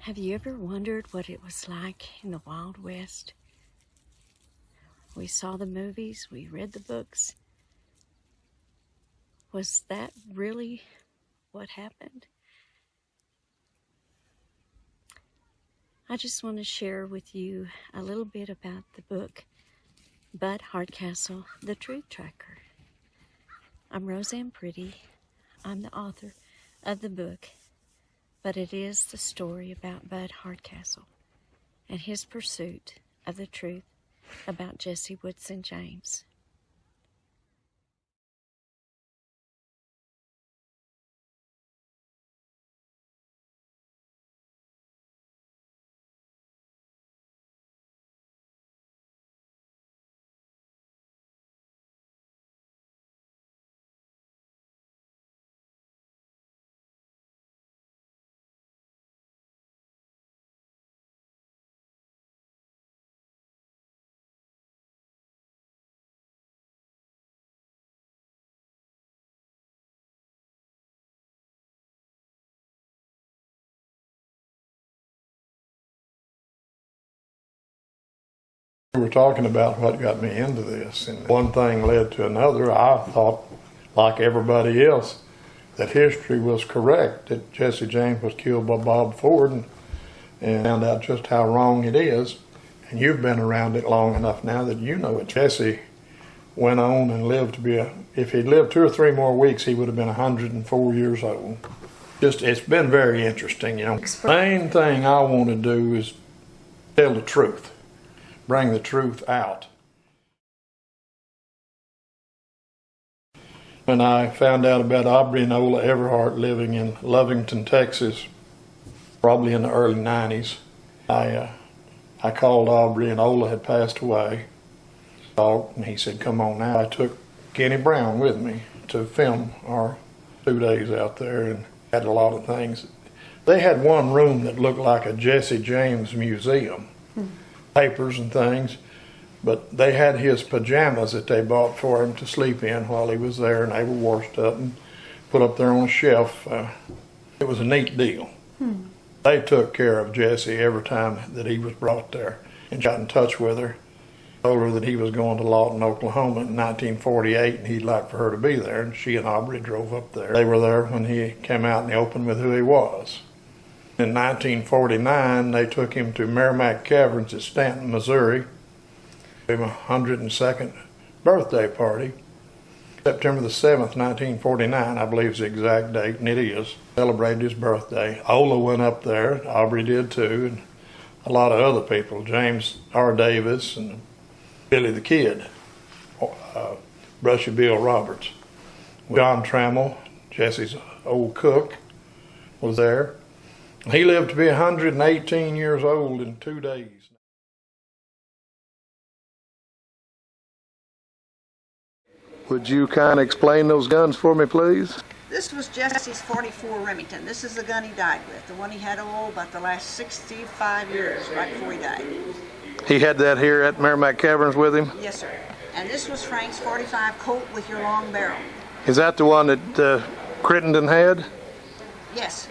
Have you ever wondered what it was like in the Wild West? We saw the movies, we read the books. Was that really what happened? I just want to share with you a little bit about the book, Bud Hardcastle, The Truth Tracker. I'm Roseanne Pretty. I'm the author of the book, but it is the story about Bud Hardcastle and his pursuit of the truth about Jesse Woodson James. We were talking about what got me into this, and one thing led to another. I thought, like everybody else, that history was correct, that Jesse James was killed by Bob Ford, and found out just how wrong it is. And you've been around it long enough now that you know it. Jesse went on and lived to be if he'd lived 2 or 3 more weeks, he would have been 104 years old. It's been very interesting, The main thing I want to do is tell the truth. Bring the truth out. When I found out about Aubrey and Ola Everhart living in Lovington, Texas, probably in the early 90s, I called Aubrey, and Ola had passed away. And he said, "Come on now." I took Kenny Brown with me to film our 2 days out there, and had a lot of things. They had one room that looked like a Jesse James museum. Papers and things, but they had his pajamas that they bought for him to sleep in while he was there, and they were washed up and put up there on a shelf. It was a neat deal. They took care of Jesse every time that he was brought there, and got in touch with her, told her that he was going to Lawton, Oklahoma in 1948, and he'd like for her to be there, and she and Aubrey drove up there. They were there when he came out in the open with who he was. In 1949, they took him to Merrimack Caverns at Stanton, Missouri. Gave him a 102nd birthday party. September the 7th, 1949, I believe is the exact date, and it is. Celebrated his birthday. Ola went up there, Aubrey did too, and a lot of other people. James R. Davis and Billy the Kid, Brushy Bill Roberts. John Trammell, Jesse's old cook, was there. He lived to be 118 years old in 2 days. Would you kind of explain those guns for me, please? This was Jesse's .44 Remington. This is the gun he died with, the one he had about the last 65 years, right before he died. He had that here at Merrimack Caverns with him? Yes, sir. And this was Frank's .45 Colt with your long barrel. Is that the one that Crittenden had? Yes.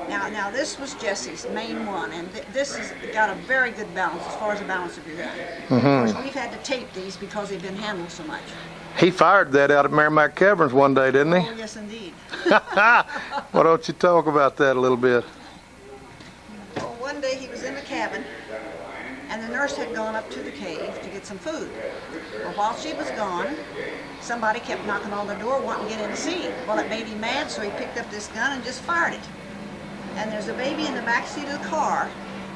Now this was Jesse's main one, and this has got a very good balance as far as the balance of your gun. Of course, we've had to tape these because they've been handled so much. He fired that out at Merrimack Caverns one day, didn't he? Oh, yes, indeed. Why don't you talk about that a little bit? Well, one day he was in the cabin, and the nurse had gone up to the cave to get some food. Well, while she was gone, somebody kept knocking on the door wanting to get in to see him. Well, it made him mad, so he picked up this gun and just fired it. And there's a baby in the back seat of the car,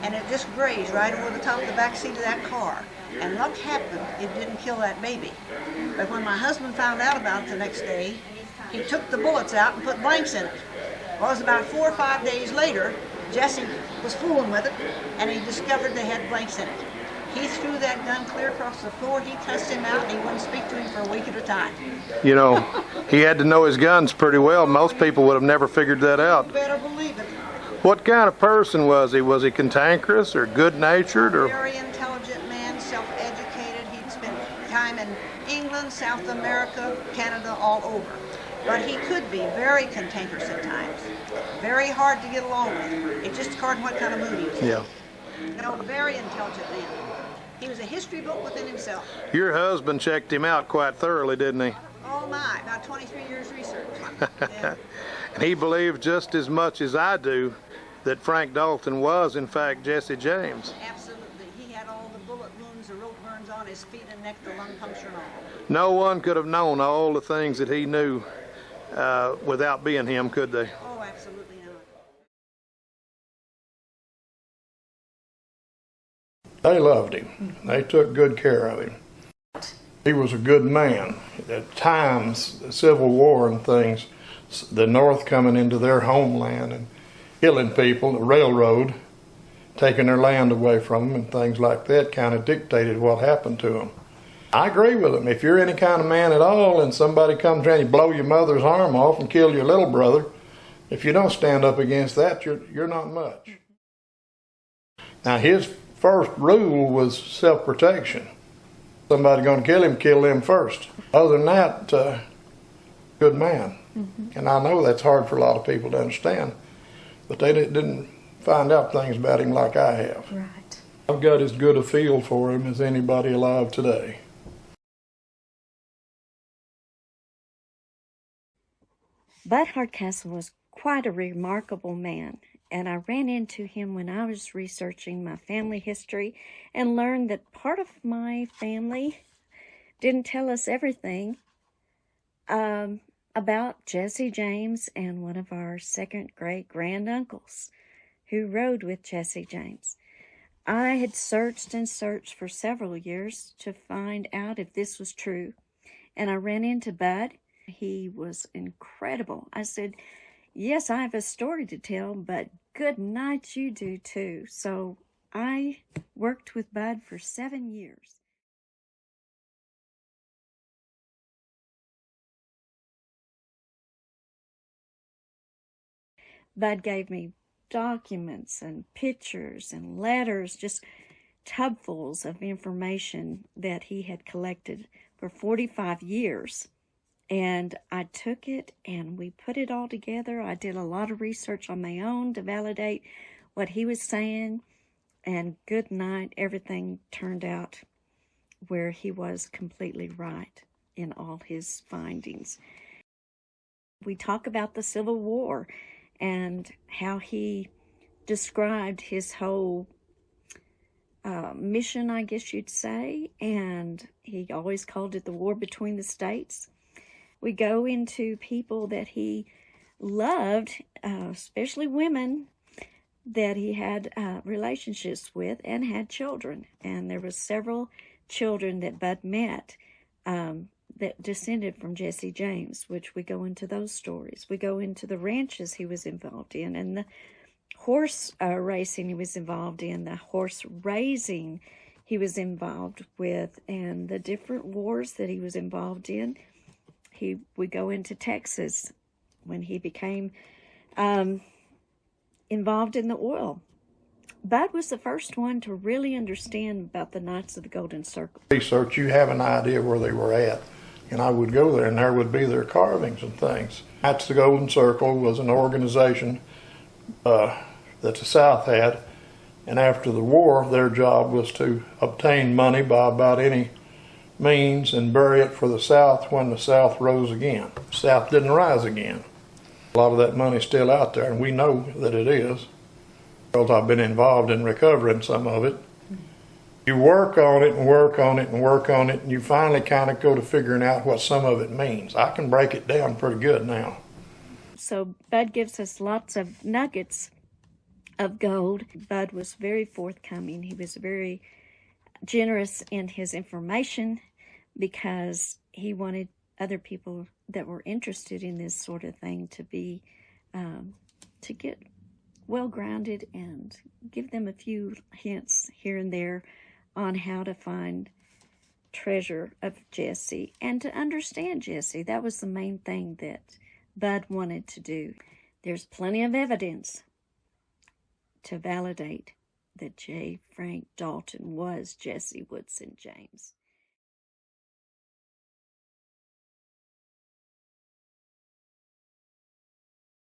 and it just grazed right over the top of the back seat of that car. And luck happened, it didn't kill that baby. But when my husband found out about it the next day, he took the bullets out and put blanks in it. Well, it was about 4 or 5 days later, Jesse was fooling with it, and he discovered they had blanks in it. He threw that gun clear across the floor, he cussed him out, and he wouldn't speak to him for a week at a time. You know, he had to know his guns pretty well. Most people would have never figured that out. You better believe it. What kind of person was he? Was he cantankerous or good-natured? Or very intelligent man, self-educated. He'd spent time in England, South America, Canada, all over. But he could be very cantankerous at times. very hard to get along with. It just according to what kind of mood he was in. Yeah. No, very intelligent man. He was a history book within himself. Your husband checked him out quite thoroughly, didn't he? Oh my, about 23 years research. Yeah. And he believed just as much as I do that Frank Dalton was, in fact, Jesse James. Absolutely. He had all the bullet wounds, the rope burns on his feet and neck, the lung puncture and all. No one could have known all the things that he knew without being him, could they? Oh, absolutely not. They loved him. They took good care of him. He was a good man. At times, the Civil War and things, the North coming into their homeland and killing people, the railroad, taking their land away from them and things like that kind of dictated what happened to them. I agree with him. If you're any kind of man at all and somebody comes around, you blow your mother's arm off and kill your little brother, if you don't stand up against that, you're not much. Now, his first rule was self-protection. Somebody going to kill them first. Other than that, good man. Mm-hmm. And I know that's hard for a lot of people to understand, but they didn't find out things about him like I have. Right. I've got as good a feel for him as anybody alive today. Bud Hardcastle was quite a remarkable man, and I ran into him when I was researching my family history and learned that part of my family didn't tell us everything about Jesse James and one of our second great-granduncles who rode with Jesse James. I had searched and searched for several years to find out if this was true, and I ran into Bud. He was incredible. I said, yes, I have a story to tell, but good night, you do too. So I worked with Bud for 7 years. Bud gave me documents and pictures and letters, just tubfuls of information that he had collected for 45 years. And I took it and we put it all together. I did a lot of research on my own to validate what he was saying. And good night, everything turned out where he was completely right in all his findings. We talk about the Civil War and how he described his whole mission, I guess you'd say. And he always called it the war between the states. We go into people that he loved, especially women that he had relationships with and had children. And there were several children that Bud met that descended from Jesse James, which we go into those stories. We go into the ranches he was involved in and the horse racing he was involved in, the horse raising he was involved with, and the different wars that he was involved in. We go into Texas when he became involved in the oil. Bud was the first one to really understand about the Knights of the Golden Circle. Research, you have an idea where they were at. And I would go there and there would be their carvings and things. Knights of the Golden Circle was an organization that the South had. And after the war, their job was to obtain money by about any means and bury it for the South when the South rose again. The South didn't rise again. A lot of that money's still out there, and we know that it is because I've been involved in recovering some of it. You work on it and work on it and work on it, and you finally kind of go to figuring out what some of it means. I can break it down pretty good now. So Bud gives us lots of nuggets of gold. Bud was very forthcoming. He was very generous in his information because he wanted other people that were interested in this sort of thing to be to get well grounded and give them a few hints here and there on how to find treasure of Jesse and to understand Jesse. That was the main thing that Bud wanted to do. There's plenty of evidence to validate that J. Frank Dalton was Jesse Woodson James.